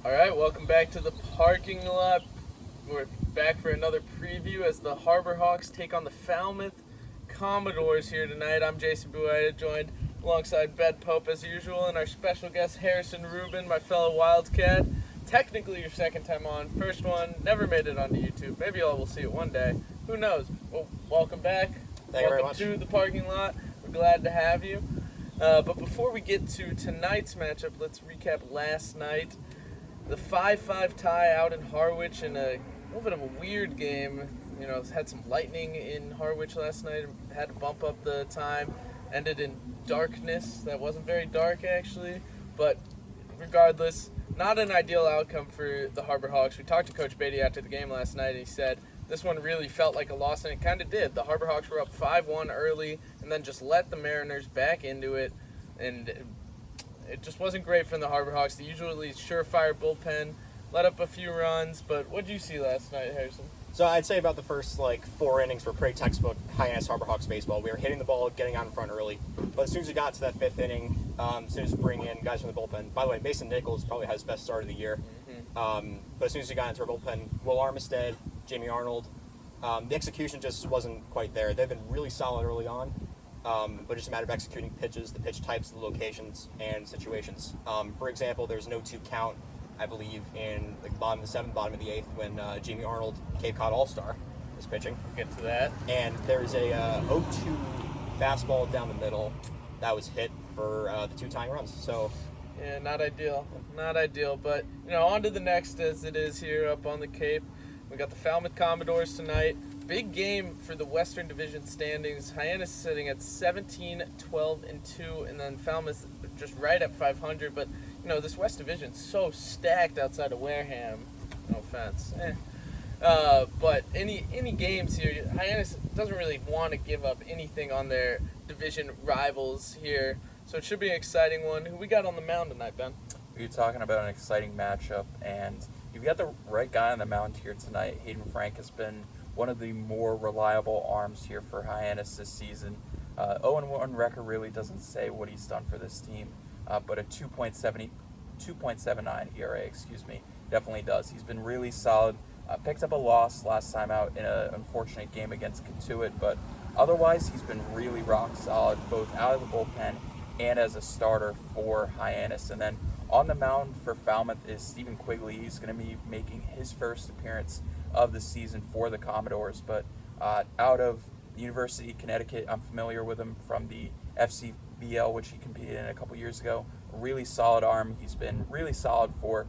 All right, welcome back to the parking lot. We're back for another preview as the Harbor Hawks take on the Falmouth Commodores here tonight. I'm Jason Boué, joined alongside Ben Pope as usual, and our special guest Harrison Rubin, my fellow Wildcat. Technically your second time on. First one, never made it onto YouTube. Maybe y'all will see it one day. Who knows? Well, welcome back. Thank you very Welcome much. to the parking lot. We're glad to have you. But before we get to tonight's matchup, let's recap last night. The 5-5 tie out in Harwich in a little bit of a weird game. You know, had some lightning in Harwich last night. Had to bump up the time. Ended in darkness. That wasn't very dark, actually. But regardless, not an ideal outcome for the Harbor Hawks. We talked to Coach Beatty after the game last night, and he said this one really felt like a loss, and it kind of did. The Harbor Hawks were up 5-1 early and then just let the Mariners back into it. And it just wasn't great from the Harbor Hawks. The usually surefire bullpen let up a few runs, but what did you see last night, Harrison? So I'd say about the first 4 innings were pretty textbook Hyannis Harbor Hawks baseball. We were hitting the ball, getting out in front early, but as soon as we got to that 5th inning, as soon as we bring in guys from the bullpen. By the way, Mason Nichols probably had his best start of the year. But as soon as we got into our bullpen, Will Armistead, Jamie Arnold, the execution just wasn't quite there. They've been really solid early on, but just a matter of executing pitches, the pitch types, the locations, and situations. For example, there's no 2 count, I believe, in the bottom of the 7th, bottom of the 8th, when Jamie Arnold, Cape Cod All-Star, was pitching. We'll get to that. And there's a 0-2 fastball down the middle that was hit for the 2 tying runs. So, yeah, not ideal. Not ideal, but, on to the next as it is here up on the Cape. We got the Falmouth Commodores tonight. Big game for the Western Division standings. Hyannis sitting at 17, 12, and 2, and then Falmouth just right at 500. But, this West Division's so stacked outside of Wareham. No offense. But any games here, Hyannis doesn't really want to give up anything on their division rivals here. So it should be an exciting one. Who we got on the mound tonight, Ben? You're talking about an exciting matchup, and you've got the right guy on the mound here tonight. Hayden Frank has been one of the more reliable arms here for Hyannis this season. 0-1 record really doesn't say what he's done for this team, but a 2.79 ERA, definitely does. He's been really solid. Picked up a loss last time out in an unfortunate game against Katuitt, but otherwise he's been really rock solid, both out of the bullpen and as a starter for Hyannis. And then on the mound for Falmouth is Stephen Quigley. He's going to be making his first appearance of the season for the Commodores, but out of the University of Connecticut. I'm familiar with him from the FCBL, which he competed in a couple years ago. A really solid arm. He's been really solid for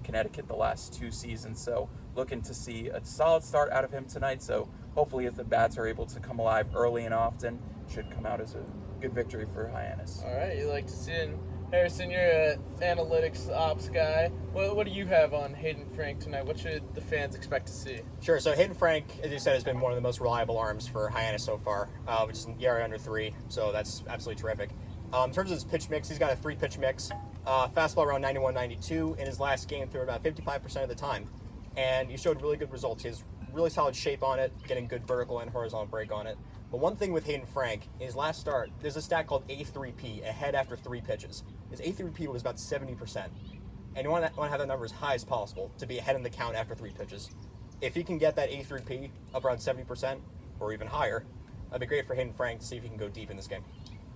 Connecticut the last 2 seasons, so looking to see a solid start out of him tonight. So hopefully if the bats are able to come alive early and often, it should come out as a good victory for Hyannis. All right, you like to see it. Harrison, you're an analytics ops guy. What do you have on Hayden Frank tonight? What should the fans expect to see? Sure. So Hayden Frank, as you said, has been one of the most reliable arms for Hyannis so far, which is an ERA under 3. So that's absolutely terrific. In terms of his pitch mix, he's got a 3-pitch mix. Fastball around 91, 92. In his last game, threw about 55% of the time. And he showed really good results. He has really solid shape on it, getting good vertical and horizontal break on it. But one thing with Hayden Frank, in his last start, there's a stat called A3P, ahead after 3 pitches. His A3P was about 70%. And you want to have that number as high as possible to be ahead in the count after 3 pitches. If he can get that A3P up around 70% or even higher, that'd be great for Hayden Frank to see if he can go deep in this game.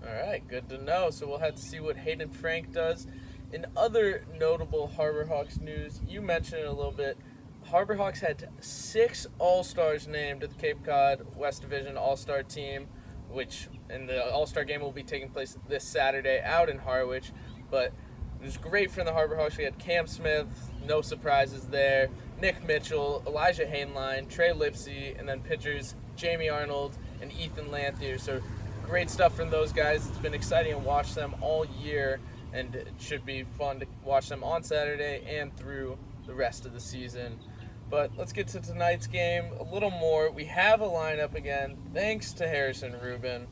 All right, good to know. So we'll have to see what Hayden Frank does. In other notable Harbor Hawks news, you mentioned it a little bit. Harbor Hawks had 6 All-Stars named to the Cape Cod West Division All-Star team, which in the All-Star game will be taking place this Saturday out in Harwich. But it was great for the Harbor Hawks. We had Cam Smith, no surprises there, Nick Mitchell, Elijah Hainline, Trey Lipsy, and then pitchers Jamie Arnold and Ethan Lanthier. So great stuff from those guys. It's been exciting to watch them all year, and it should be fun to watch them on Saturday and through the rest of the season. But let's get to tonight's game a little more. We have a lineup again, thanks to Harrison Rubin.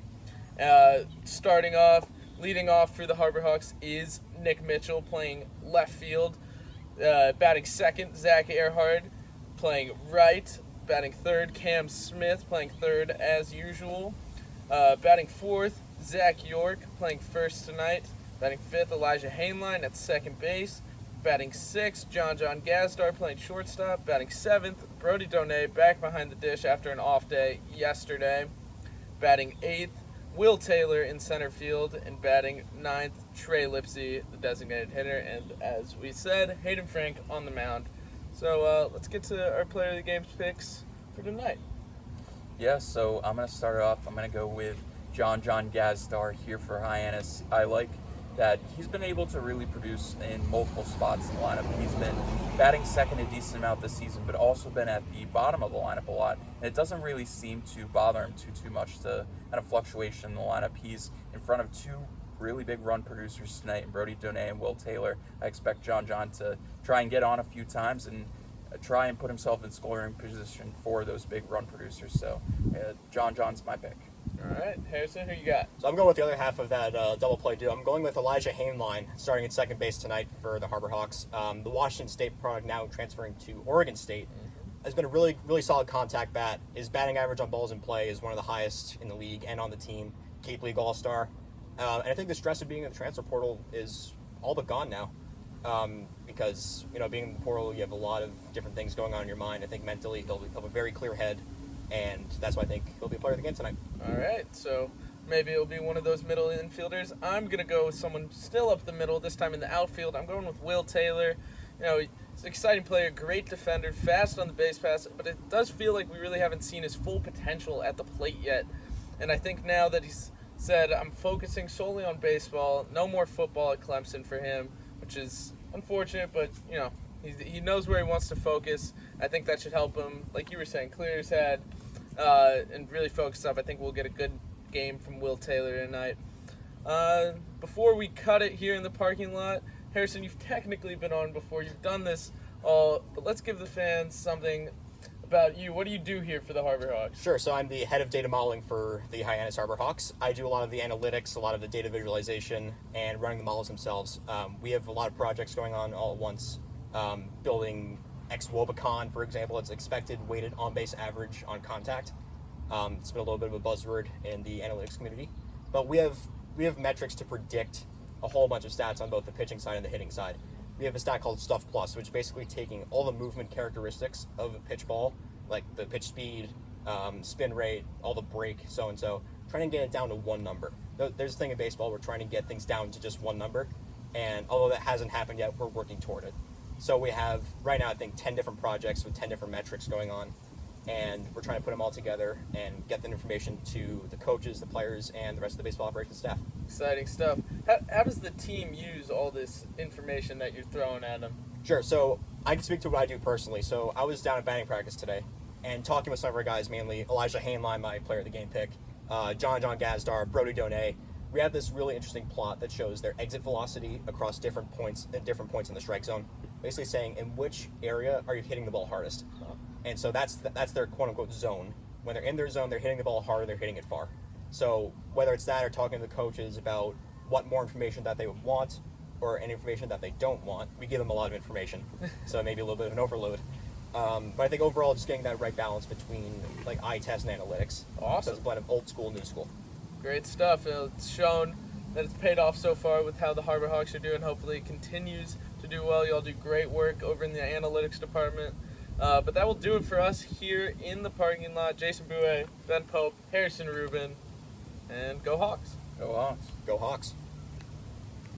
Leading off for the Harbor Hawks is Nick Mitchell playing left field. Batting second, Zach Earhart playing right. Batting third, Cam Smith playing third as usual. Batting fourth, Zach York playing first tonight. Batting fifth, Elijah Hainline at second base. Batting 6th, John Gazdar playing shortstop. Batting 7th, Brody Donay back behind the dish after an off day yesterday. Batting 8th, Will Taylor in center field. And batting 9th, Trey Lipsy, the designated hitter. And as we said, Hayden Frank on the mound. So let's get to our player of the game's picks for tonight. Yeah, so I'm going to start off. I'm going to go with John Gazdar here for Hyannis. I like that he's been able to really produce in multiple spots in the lineup. He's been batting second a decent amount this season, but also been at the bottom of the lineup a lot. And it doesn't really seem to bother him too much, the kind of fluctuation in the lineup. He's in front of two really big run producers tonight, Brody Donay and Will Taylor. I expect John to try and get on a few times and try and put himself in scoring position for those big run producers. So John's my pick. All right, Harrison, who you got? So I'm going with the other half of that double play duo. I'm going with Elijah Hainline starting at second base tonight for the Harbor Hawks. The Washington State product now transferring to Oregon State has been a really solid contact bat. His batting average on balls in play is one of the highest in the league and on the team. Cape League All-Star. And I think the stress of being in the transfer portal is all but gone now. Because, being in the portal, you have a lot of different things going on in your mind. I think mentally he'll have a very clear head, and that's why I think he'll be a player of the game tonight. All right, so maybe it'll be one of those middle infielders. I'm going to go with someone still up the middle, this time in the outfield. I'm going with Will Taylor. He's an exciting player, great defender, fast on the base pass, but it does feel like we really haven't seen his full potential at the plate yet. And I think now that he's said, I'm focusing solely on baseball, no more football at Clemson for him, which is unfortunate, but, he knows where he wants to focus. I think that should help him, like you were saying, clear his head and really focus up. I think we'll get a good game from Will Taylor tonight. Before we cut it here in the parking lot, Harrison, you've technically been on before. You've done this all, but let's give the fans something about you. What do you do here for the Harbor Hawks? Sure, so I'm the head of data modeling for the Hyannis Harbor Hawks. I do a lot of the analytics, a lot of the data visualization, and running the models themselves. We have a lot of projects going on all at once. Building X-Wobicon, for example, it's expected weighted on-base average on contact. It's been a little bit of a buzzword in the analytics community. But we have metrics to predict a whole bunch of stats on both the pitching side and the hitting side. We have a stat called Stuff Plus, which is basically taking all the movement characteristics of a pitch ball, like the pitch speed, spin rate, all the break, so-and-so, trying to get it down to one number. There's a thing in baseball, we're trying to get things down to just one number, and although that hasn't happened yet, we're working toward it. So we have, right now, I think 10 different projects with 10 different metrics going on, and we're trying to put them all together and get the information to the coaches, the players, and the rest of the baseball operations staff. Exciting stuff. How does the team use all this information that you're throwing at them? Sure, so I can speak to what I do personally. So I was down at batting practice today and talking with some of our guys, mainly Elijah Hainline, my player of the game pick, John Gazdar, Brody Donay. We have this really interesting plot that shows their exit velocity across different points in the strike zone, basically saying in which area are you hitting the ball hardest. And so that's their quote-unquote zone. When they're in their zone, they're hitting the ball harder, they're hitting it far. So whether it's that or talking to the coaches about what more information that they would want or any information that they don't want, we give them a lot of information. So maybe a little bit of an overload. But I think overall just getting that right balance between like eye test and analytics. Awesome. So it's a blend of old school, new school. Great stuff. It's shown that it's paid off so far with how the Harbor Hawks are doing. Hopefully it continues to do well. You all do great work over in the analytics department. But that will do it for us here in the parking lot. Jason Boué, Ben Pope, Harrison Rubin, and go Hawks. Go Hawks. Go Hawks.